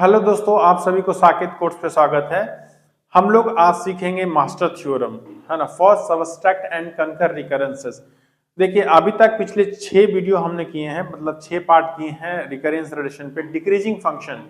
Hello दोस्तों, आप सभी को साकेत कोर्स पे स्वागत है। हम लोग आज सीखेंगे मास्टर थ्योरम, है ना, फॉर सबट्रैक्ट एंड कंकर रिकरेंसेस। देखिए, अभी तक पिछले 6 वीडियो हमने किए हैं, मतलब 6 पार्ट किए हैं रिकरेंस रिलेशन पे, डिक्रीजिंग फंक्शन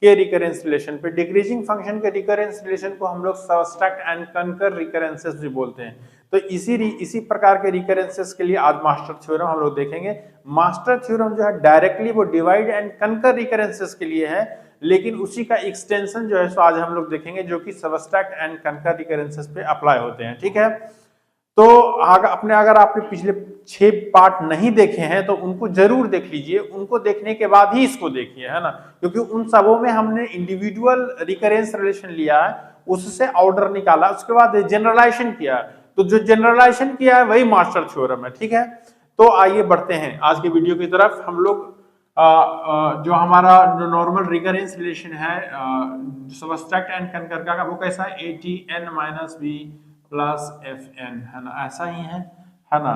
के रिकरेंस रिलेशन पे। डिक्रीजिंग फंक्शन के रिकरेंस रिलेशन को हम लोग सबट्रैक्ट एंड कंकर रिकरेंसेस भी बोलते हैं। तो इसी प्रकार के रिकरेंसेस के लिए आज मास्टर थ्योरम हम लोग देखेंगे। मास्टर थ्योरम जो है डायरेक्टली वो डिवाइड एंड कंकर रिकरेंसेस के लिए है, लेकिन उसी का एक्सटेंशन जो है सो आज हम लोग देखेंगे, जो कि सबट्रैक्ट एंड कंकर रिकरेंसेस पे अप्लाई होते हैं। ठीक है, तो अगर आपने पिछले 6 पार्ट नहीं देखे हैं तो उनको जरूर देख लीजिए। उनको देखने के बाद ही इसको देखिए, है ना, क्योंकि उन सबों में हमने इंडिविजुअल रिकरेंस रिलेशन लिया है, उससे ऑर्डर निकाला, उसके बाद जनरलाइजेशन किया। तो जो जनरलाइजेशन किया है वही मास्टर थ्योरम है। ठीक है, तो आइए बढ़ते हैं आज के वीडियो की तरफ। हम लोग जो हमारा जो नॉर्मल रिकरेंस रिलेशन है सबट्रैक्ट एंड कंकर का, वो कैसा है, ATN-B प्लस FN, है ना, ऐसा ही है ना।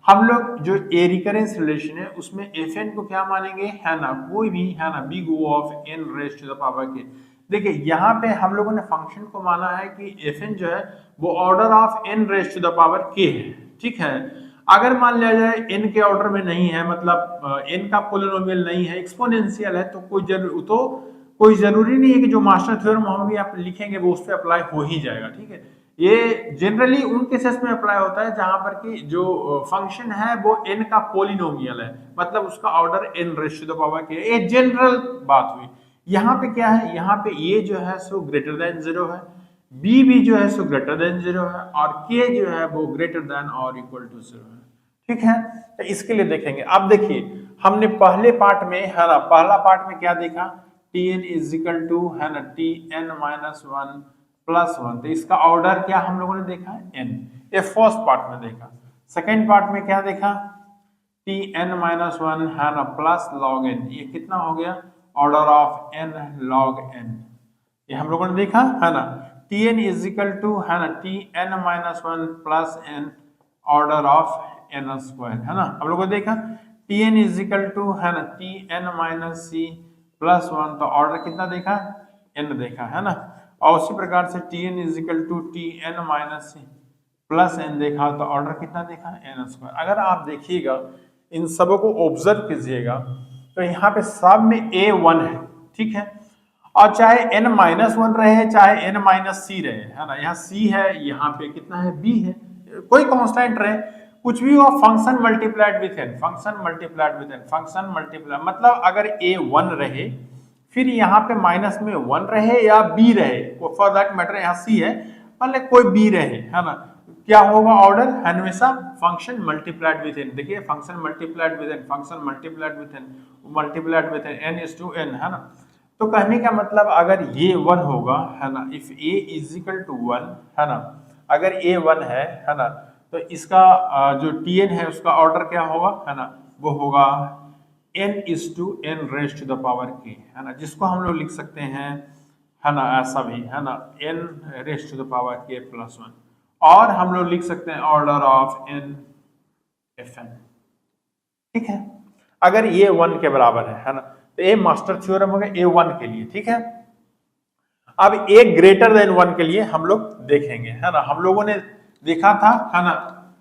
हम लोग जो ए रिकरेंस रिलेशन है उसमें FN को क्या मानेंगे, है ना, कोई भी, है ना, big O of n raise to the power k। देखिए, यहाँ पे हम लोगों ने फंक्शन को माना है कि FN जो है वो order of n raise to the power k है। ठीक है, अगर मान लिया जाए n के ऑर्डर में नहीं है, मतलब n का पोलिनोमियल नहीं है, एक्सपोनेंशियल है, तो कोई जरूरी नहीं है कि जो मास्टर थ्योरम हम भी आप लिखेंगे वो उस पर अप्लाई हो ही जाएगा। ठीक है, ये जनरली उन केसेस में अप्लाई होता है जहां पर कि जो फंक्शन है वो n का पोलिनोमियल है, मतलब उसका order n raise to the power k। ये जनरल बात हुई। यहाँ पे क्या है, यहाँ पे a जो है सो ग्रेटर देन 0 है, b भी जो है सो ग्रेटर देन 0 है, और k जो है वो ग्रेटर देन और इक्वल टू 0 है। ठीक है, तो इसके लिए देखेंगे। अब देखिए, हमने पहले पार्ट में, है ना, पहला पार्ट में क्या देखा, Tn इज इक्वल टू, है ना, Tn-1 प्लस 1। तो इसका ऑर्डर क्या हम लोगों ने देखा है, n। ये फर्स्ट पार्ट में देखा। सेकेंड पार्ट में क्या देखा, Tn-1, है ना, प्लस log n। ये कितना हो गया, order of n log n। ये हम लोगों ने देखा, है ना। Tn इज इक्वल टू, है ना, Tn-1 plus n order of n square, है ना, हम लोगों ने देखा। Tn इज इक्वल टू, है ना, Tn-c प्लस 1। तो ऑर्डर कितना देखा, n देखा, है ना। और उसी प्रकार से Tn is equal to Tn-c plus n देखा, तो ऑर्डर कितना देखा, n स्क्वायर। अगर आप देखिएगा, इन सबों को ऑब्जर्व कीजिएगा, तो यहाँ पे सब में a1 है। ठीक है, और चाहे n-1 रहे, चाहे n-c रहे, है ना, यहाँ c है, यहाँ पे कितना है, b है, कोई कांस्टेंट रहे, कुछ भी हो, function multiplied with n, function multiplied with n, function multiply, मतलब अगर a1 रहे, फिर यहाँ पे माइनस में 1 रहे या b रहे, फॉर दैट मैटर यहाँ c है, मतलब कोई b रहे, है ना, क्या होगा, ऑर्डर हमेशा फंक्शन मल्टीप्लाइड विथ n। देखिए, function multiplied with n, function multiplied with n, multiplied with n is to n, है ना। तो कहने का मतलब अगर ये 1 होगा, है ना, if a is equal to 1, है ना, अगर a 1 है ना, तो इसका जो Tn है उसका ऑर्डर क्या होगा, है ना, वो होगा n is to n raise to the power k, है ना, जिसको हम लोग लिख सकते हैं, है ना, ऐसा भी, है ना, n raise to the power k plus 1, और हम लोग लिख सकते हैं ऑर्डर ऑफ n Fn। ठीक है, अगर ये 1 के बराबर है ना, तो ये मास्टर थ्योरम हो गया a1 के लिए। ठीक है, अब a ग्रेटर देन 1 के लिए हम लोग देखेंगे, है ना। हम लोगों ने देखा था, है ना,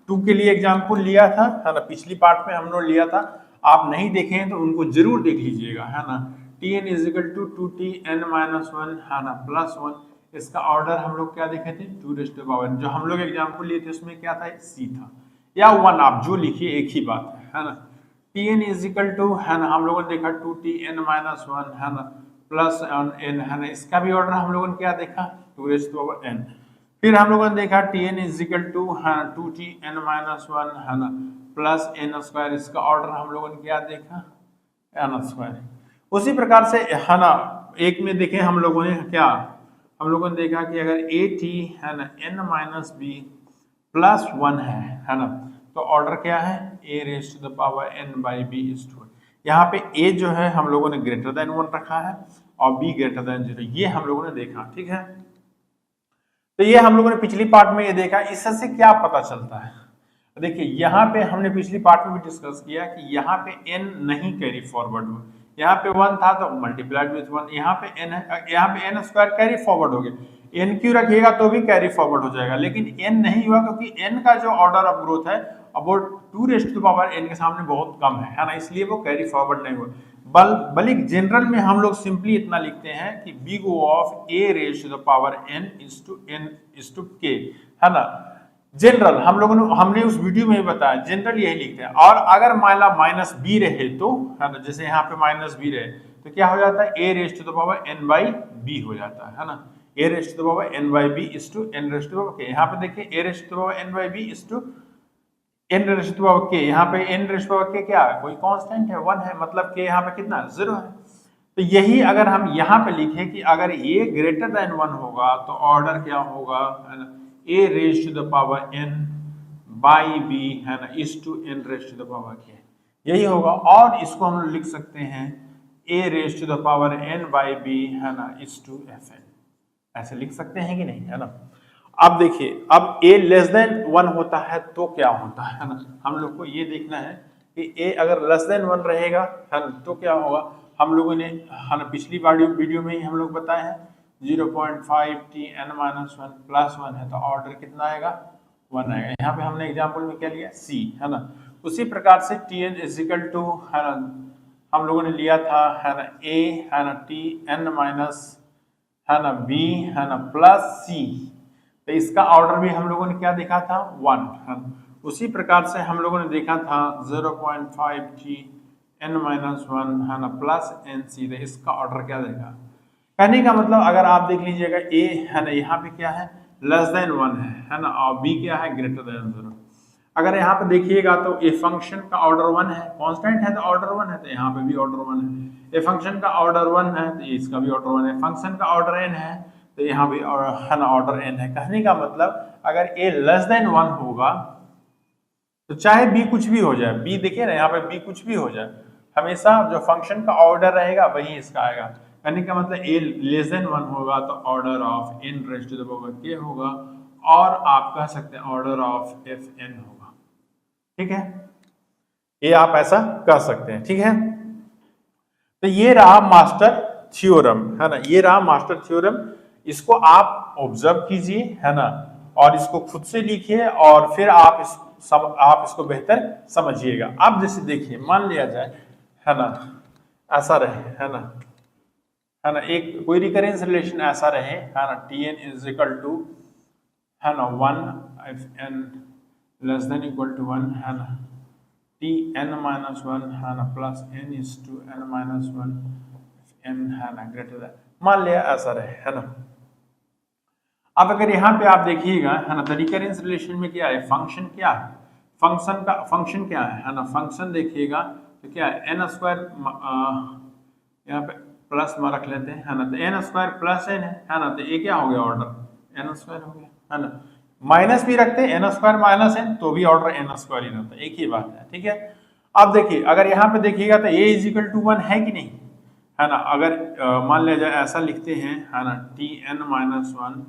2 के लिए एग्जांपल लिया था, है ना, पिछली पार्ट में हम लोग लिया था। आप नहीं देखे हैं तो उनको जरूर देख लीजिएगा, है ना। Tn is equal to 2Tn-1, है ना, प्लस 1। इसका ऑर्डर हम लोग क्या देखे थे, 2 रेज़ टू द पावर। जो हम लोग एग्जांपल लिए थे उसमें क्या था, c था या 1, आप जो लिखिए एक ही बात है ना। Tn इज इक्वल टू, है ना, हम लोगों ने देखा 2Tn-1, है ना, प्लस n, है ना, इसका भी ऑर्डर हम लोगों ने क्या देखा, 2 raise to the power n। फिर हम लोगों ने देखा Tn इज इक्वल टू, है ना, 2Tn-1, है ना, प्लस n स्क्वायर। इसका ऑर्डर हम लोगों ने क्या देखा, n स्क्वायर। उसी प्रकार से, है ना, एक में देखें हम लोगों ने क्या, हम लोगों ने देखा कि अगर at, है ना, n-b प्लस 1 है ना, तो ऑर्डर क्या है, a raise to the power n by b is to. यहाँ पे a जो है हम लोगों ने ग्रेटर देन 1 रखा है और b ग्रेटर देन 0, ये हम लोगों ने देखा। ठीक है, तो ये हम लोगों ने पिछली पार्ट में ये देखा। इससे क्या पता चलता है, देखिए, यहाँ पे हमने पिछली पार्ट में भी डिस्कस किया कि यहाँ पे n नहीं कैरी फॉरवर्ड हुआ, यहाँ पे 1 था तो मल्टीप्लाइड विथ 1, यहाँ पे n है, यहाँ पे n स्क्वायर कैरी फॉरवर्ड हो गया, n क्यू रखिएगा तो भी कैरी फॉरवर्ड हो जाएगा, लेकिन n नहीं हुआ क्योंकि n का जो ऑर्डर ऑफ ग्रोथ है about 2 raise to the power n के सामने बहुत कम है ना, इसलिए वो कैरी फॉरवर्ड नहीं हुआ। बल्कि जनरल में हम लोग सिंपली इतना लिखते हैं कि big O of a raise to the power n is to k, है ना। जनरल हम लोगों ने हमने उस वीडियो में ही बताया, जनरल यही लिखते हैं। और अगर मान ला माइनस बी रहे तो, है ना, जैसे यहाँ पे माइनस बी रहे तो क्या हो जाता है, a raise to the power n by b हो जाता है ना, a raise to the power n by b is to n raise to the power k। यहाँ पे देखिए a raise to the power n by b is to n raise to the power k, यहाँ पे n raise to the power k क्या है, कोई constant है, 1 है, मतलब k यहाँ पे कितना 0 है। तो यही अगर हम यहाँ पे लिखें कि अगर a ग्रेटर देन 1 होगा तो ऑर्डर क्या होगा, है ना, a raise to the power n by b, है ना, is to n raise to the power k, यही होगा। और इसको हम लिख सकते हैं a raise to the power n by b, है ना, इज टू fn, ऐसे लिख सकते हैं कि नहीं, है ना। अब देखिए, अब a लेस देन 1 होता है तो क्या होता है ना, हम लोग को ये देखना है कि a अगर लेस देन 1 रहेगा, है ना, तो क्या होगा। हम लोगों ने, है ना, पिछली वीडियो में ही हम लोग बताए हैं 0.5 Tn-1 प्लस 1 है तो ऑर्डर कितना आएगा, 1 आएगा। यहाँ पे हमने एग्जाम्पल में क्या लिया, c, है ना। उसी प्रकार से Tn इजिकल टू, है ना, हम लोगों ने लिया था, है ना, a, है ना, Tn- है ना b, है ना, प्लस c, तो इसका ऑर्डर भी हम लोगों ने क्या देखा था, 1, है ना। उसी प्रकार से हम लोगों ने देखा था 0.5 Tn-1, है ना, प्लस nc, तो इसका ऑर्डर क्या देगा। कहने का मतलब अगर आप देख लीजिएगा a, है ना, यहाँ पे क्या है, लेस देन 1 है ना, और b क्या है, ग्रेटर देन 0। अगर यहाँ पे देखिएगा तो ए फंक्शन का ऑर्डर 1 है, कांस्टेंट है तो ऑर्डर 1 है, तो यहाँ पे भी ऑर्डर 1 है। ए फंक्शन का ऑर्डर 1 है तो इसका भी ऑर्डर 1 है। फंक्शन का ऑर्डर n है तो यहाँ भी, है ना, ऑर्डर n है। कहने का मतलब अगर a लेस देन 1 होगा तो चाहे b कुछ भी हो जाए, b देखिए ना, यहाँ पे b कुछ भी हो जाए, हमेशा जो फंक्शन का ऑर्डर रहेगा वही इसका आएगा। कहने का मतलब a लेस देन 1 होगा तो order of n raise to the power k होगा, और आप कह सकते हैं ऑर्डर ऑफ fn होगा, ठीक है। ये आप ऐसा कर सकते हैं, ठीक है। तो ये रहा मास्टर थ्योरम, है ना, ये रहा मास्टर थ्योरम। इसको आप ऑब्जर्व कीजिए, है ना, और इसको खुद से लिखिए और फिर आप इसको बेहतर समझिएगा। अब जैसे देखिए, मान लिया जाए, है ना, ऐसा रहे, है ना, एक कोई रिकरेंस रिलेशन ऐसा रहे, है ना, Tn इज इक्वल टू, है ना, 1 if n less than equal to 1, है ना, Tn-1, है ना, plus n is to n-1 n, है ना, ग्रेटर देन, मान लिया ऐसा रहे, है ना। अब अगर यहाँ पे आप देखिएगा, है ना, द रिकरेंस रिलेशन में क्या है, फंक्शन क्या है, फंक्शन क्या है ना, फंक्शन देखिएगा तो क्या है, n स्क्वायर, यहाँ पे प्लस में रख लेते हैं, है ना, तो n स्क्वायर प्लस n है ना, तो ये क्या हो गया, ऑर्डर n स्क्वायर हो गया, है ना। माइनस भी रखते हैं, n स्क्वायर माइनस n तो भी ऑर्डर n स्क्वायर ही रहता है, एक ही बात है, ठीक है। अब देखिए, अगर यहाँ पे देखिएगा तो a इज इक्वल टू 1 है कि नहीं, है ना। अगर मान लिया जाए ऐसा लिखते हैं, है ना, Tn-1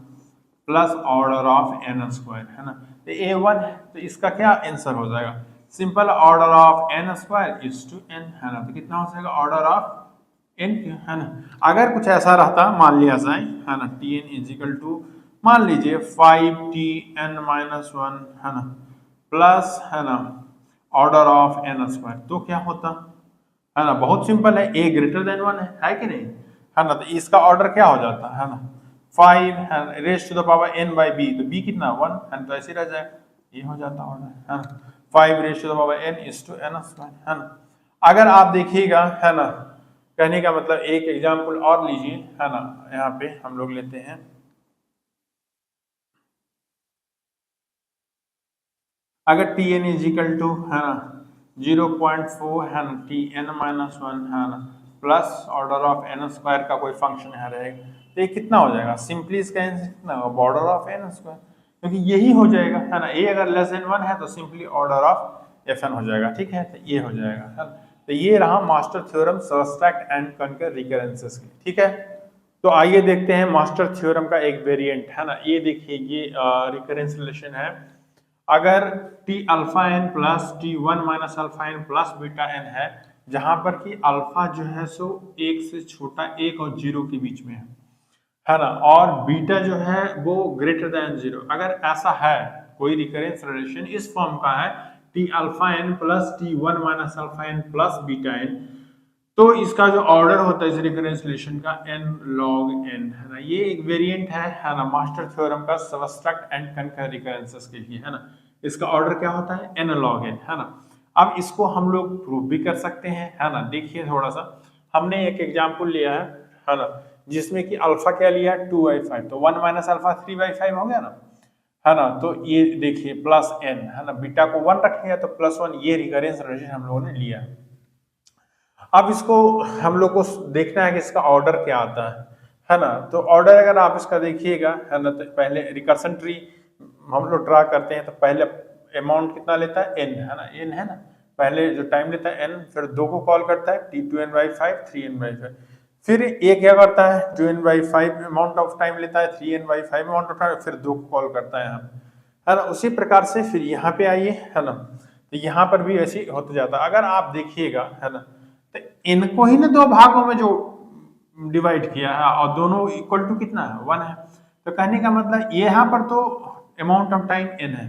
plus order of n square, है ना, तो a1 है तो इसका क्या आंसर हो जाएगा, simple order of n square is to n, है ना, तो कितना हो जाएगा, ऑर्डर ऑफ n, है ना। अगर कुछ ऐसा रहता, मान लिया जाए, है ना, Tn इज इक्वल टू, मान लीजिए 5Tn-1, है ना, प्लस, है ना, ऑर्डर ऑफ n स्क्वायर, तो क्या होता, है ना, बहुत सिंपल है, a ग्रेटर देन 1 है कि नहीं, है ना, तो इसका ऑर्डर क्या हो जाता है ना, 5 raise to the power n by b, तो b कितना 1 है, तो ऐसे रह जाएगा, ये हो जाता ऑर्डर, है ना, 5 raise to the power n is to n square, है ना। अगर आप देखिएगा, है ना, कहने का मतलब एक एग्जांपल और लीजिए, है ना, यहाँ पे हम लोग लेते हैं, अगर Tn इज इक्वल टू, है ना, 0.4, है ना, Tn-1, है ना, plus order of n square का कोई फंक्शन है रहेगा, तो ये कितना हो जाएगा, सिंपली इसका आंसर कितना होगा, बॉर्डर ऑफ n स्क्वायर, क्योंकि यही हो जाएगा, है ना। a अगर लेस देन 1 है तो सिंपली ऑर्डर ऑफ fn हो जाएगा, ठीक है, तो ये हो जाएगा, है ना। तो ये रहा मास्टर थ्योरम सब्सट्रैक्ट एंड कंकर रिकरेंसेस की, ठीक है। तो आइए देखते हैं मास्टर थ्योरम का एक वेरिएंट, है ना। ये देखिए, ये रिकरेंस रिलेशन है, अगर T alpha n plus T1 minus alpha n plus beta n है जहां पर कि अल्फा जो है सो 1 से छोटा 1 और 0 के बीच में है ना, और बीटा जो है वो ग्रेटर देन 0। अगर ऐसा है कोई रिकरेंस रिलेशन इस फॉर्म का है t alpha n plus t one minus alpha n plus beta n, तो इसका जो ऑर्डर होता है इस रिकरेंस रिलेशन का n log n है ना। ये एक वेरिएंट है ना, मास्टर थ्योरम का सबस्ट्रैक्ट एंड कंकर रिकरेंसेस के लिए है ना। इसका ऑर्डर क्या होता है n log n है ना। अब इसको हम लोग प्रूव भी कर सकते हैं है ना। देखिए थोड़ा सा हमने एक एग्जांपल लिया है ना, जिसमें कि अल्फा क्या लिया 2/5, तो 1 माइनस अल्फा 3/5 हो गया ना, है ना। तो ये देखिए प्लस n है ना, बीटा को 1 रख लिया तो +1, ये रिकरेंस रिलेशन हम लोगों ने लिया। अब इसको हम लोग को देखना है कि इसका ऑर्डर क्या आता है ना। तो ऑर्डर अगर आप इसका देखिएगा है ना, तो पहले रिकर्सन ट्री हम लोग ड्रा करते हैं तो पहले अमाउंट कितना लेता है n है ना, n है ना, पहले जो टाइम लेता है n, फिर 2 को कॉल करता है t2n/5 3n/5, फिर ये क्या करता है 2n/5 अमाउंट ऑफ टाइम लेता है, 3n/5 अमाउंट ऑफ टाइम, फिर 2 को कॉल करता है यहाँ है ना। उसी प्रकार से फिर यहाँ पे आइए है ना, तो यहाँ पर भी ऐसे होते जाता है। अगर आप देखिएगा है ना, तो इनको ही ने 2 भागों में जो डिवाइड किया है और दोनों इक्वल टू कितना है 1 है, तो कहने का मतलब यहाँ पर तो अमाउंट ऑफ टाइम n है,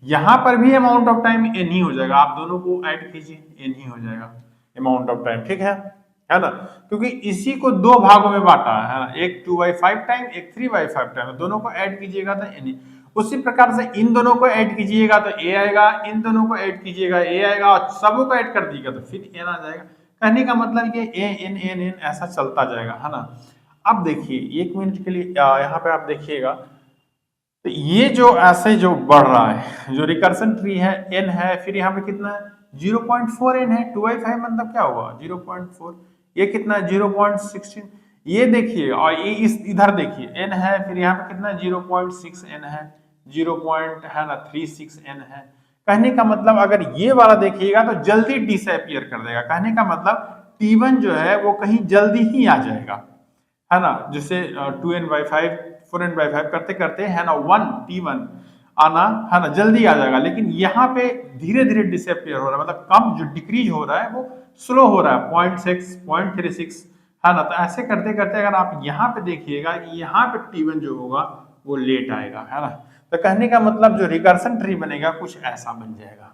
यहाँ पर भी अमाउंट ऑफ टाइम n ही हो जाएगा। आप दोनों को ऐड कीजिए n ही हो जाएगा अमाउंट ऑफ टाइम, ठीक है ना, क्योंकि इसी को 2 भागों में बांटा है ना, एक 2/5 टाइम एक 3/5 टाइम, दोनों को ऐड कीजिएगा तो n। उसी प्रकार से इन दोनों को ऐड कीजिएगा तो a आएगा, इन दोनों को ऐड कीजिएगा a आएगा, और सबों को ऐड कर दीजिएगा तो फिर n आ जाएगा। कहने का मतलब ये a n n n ऐसा चलता जाएगा है ना। अब देखिए 1 मिनट के लिए यहाँ पे आप देखिएगा, तो ये जो ऐसे जो बढ़ रहा है जो रिकर्सन ट्री है n है, फिर यहाँ पे कितना है 0.4 n है, 2/5 मतलब क्या होगा 0.4, ये कितना है 0.16, ये देखिए, और ये इस इधर देखिए n है, फिर यहाँ पे कितना 0.6 n है, 0. है ना 36 n है। कहने का मतलब अगर ये वाला देखिएगा तो जल्दी डिसअपियर कर देगा, कहने का मतलब t1 जो है वो कहीं जल्दी ही आ जाएगा है ना, जैसे 2n/5 4n/5 करते करते है ना 1 t1 आना है ना जल्दी आ जाएगा, लेकिन यहाँ पे धीरे धीरे डिसअपियर हो रहा है, मतलब कम जो डिक्रीज हो रहा है वो स्लो हो रहा है 0.6 0.36 है ना। तो ऐसे करते करते अगर आप यहाँ पे देखिएगा, यहाँ पे t1 जो होगा वो लेट आएगा है ना। तो कहने का मतलब जो रिकर्सन ट्री बनेगा कुछ ऐसा बन जाएगा।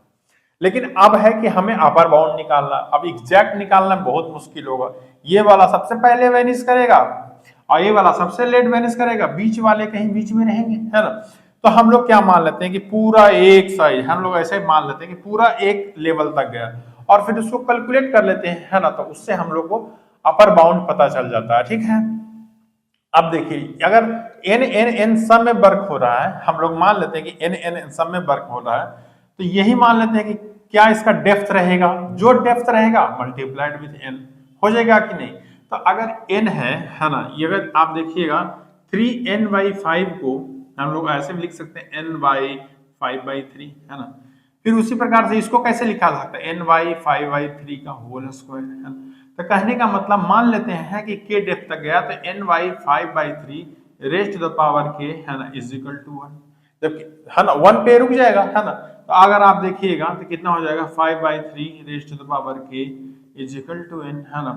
लेकिन अब है कि हमें अपर बाउंड निकालना, अब एग्जैक्ट निकालना बहुत मुश्किल होगा। ये वाला सबसे पहले वेनिश करेगा और ये वाला सबसे लेट वेनिश करेगा, बीच वाले कहीं बीच में रहेंगे है ना। तो हम लोग क्या मान लेते हैं कि पूरा एक साइज, हम लोग ऐसे मान लेते हैं कि पूरा एक लेवल तक गया और फिर उसको कैलकुलेट कर लेते हैं है ना, तो उससे हम लोग को अपर बाउंड पता चल जाता है, ठीक है। अब देखिए अगर n n n सब में वर्क हो रहा है, हम लोग मान लेते हैं कि n n n सब में वर्क हो रहा है, तो यही मान लेते हैं कि क्या इसका डेप्थ रहेगा, जो डेप्थ रहेगा मल्टीप्लाइड विथ n हो जाएगा कि नहीं। तो अगर n है ना, ये अगर आप देखिएगा 3n/5 को हम लोग ऐसे भी लिख सकते हैं n/5/3 है ना। फिर उसी प्रकार से इसको कैसे लिखा जा सकता है n/5/3 का होल स्क्वायर है ना। तो कहने का मतलब मान लेते हैं कि k डेप्थ तक गया तो n/5/3 raise to the power k है ना इज इक्वल टू 1, जबकि है ना 1 पे रुक जाएगा है ना। तो अगर आप देखिएगा तो कितना हो जाएगा 5/3 raise to the power k is equal to n है ना।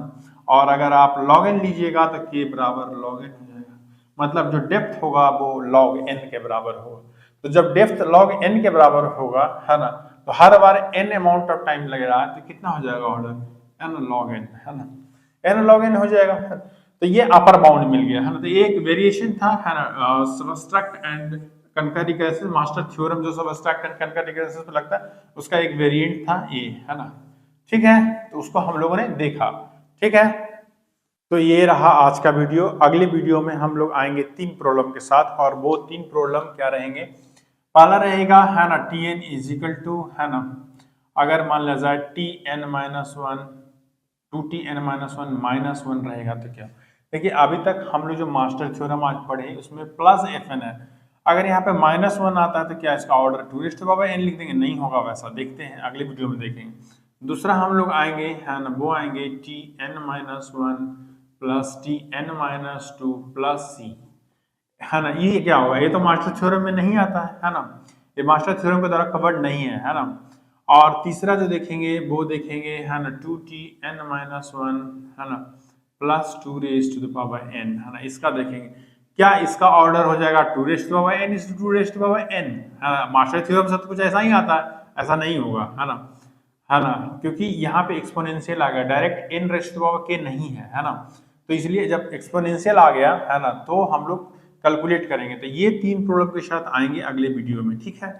और अगर आप log n लीजिएगा तो k बराबर log n हो जाएगा, मतलब जो डेप्थ होगा वो log n के बराबर होगा। तो जब डेप्थ log n के बराबर होगा है ना, तो हर बार n अमाउंट ऑफ टाइम लग रहा है, तो कितना हो जाएगा ऑर्डर n log n है ना, n log n हो जाएगा। तो ये अपर बाउंड मिल गया है ना। तो ये एक वेरिएशन था है ना सबस्ट्रैक्ट एंड कंकर रिकरेंसेस, मास्टर थ्योरम जो सबस्ट्रैक्ट एंड कंकर रिकरेंसेस पे लगता है उसका एक वेरिएंट था ये है ना, ठीक है। तो उसको हम लोगों ने देखा, ठीक है। तो ये रहा आज का वीडियो। अगले वीडियो में हम लोग आएंगे 3 प्रॉब्लम के साथ, और वो 3 प्रॉब्लम क्या रहेंगे, पहला रहेगा है ना tn इज इक्वल टू है ना, अगर मान लिया जाए tn-1 2tn-1 रहेगा तो क्या। देखिए अभी तक हम लोग जो मास्टर थ्योरम आज पढ़े उसमें प्लस fn है, अगर यहाँ पे -1 आता है तो क्या इसका ऑर्डर 2n लिख देंगे, नहीं होगा वैसा, देखते हैं अगले वीडियो में देखेंगे। दूसरा हम लोग आएंगे है ना, वो आएंगे tn-1 plus tn-2 plus c है ना। ये क्या होगा, ये तो मास्टर थ्योरम में नहीं आता है ना, ये मास्टर थ्योरम के द्वारा कवर्ड नहीं है ना। और तीसरा जो देखेंगे वो देखेंगे है ना 2t n-1 है ना plus 2 raise to the power n है ना, इसका देखेंगे क्या इसका ऑर्डर हो जाएगा 2 raise to power n is 2 raise to power n है ना। मार्शल थ्योरम से तो कुछ ऐसा ही आता है, ऐसा नहीं होगा है ना, क्योंकि यहाँ पे एक्सपोनेंशियल आ गया, direct n raise to power k नहीं है ना, तो इसलिए जब एक्सपोनेंशियल आ गया है ना तो हम लोग कैलकुलेट करेंगे। तो ये 3 प्रॉब्लम के साथ आएंगे अगले वीडियो में, ठीक है।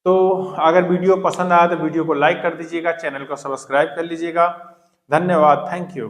तो अगर वीडियो पसंद आया तो वीडियो को लाइक कर दीजिएगा, चैनल को सब्सक्राइब कर लीजिएगा। धन्यवाद, थैंक यू।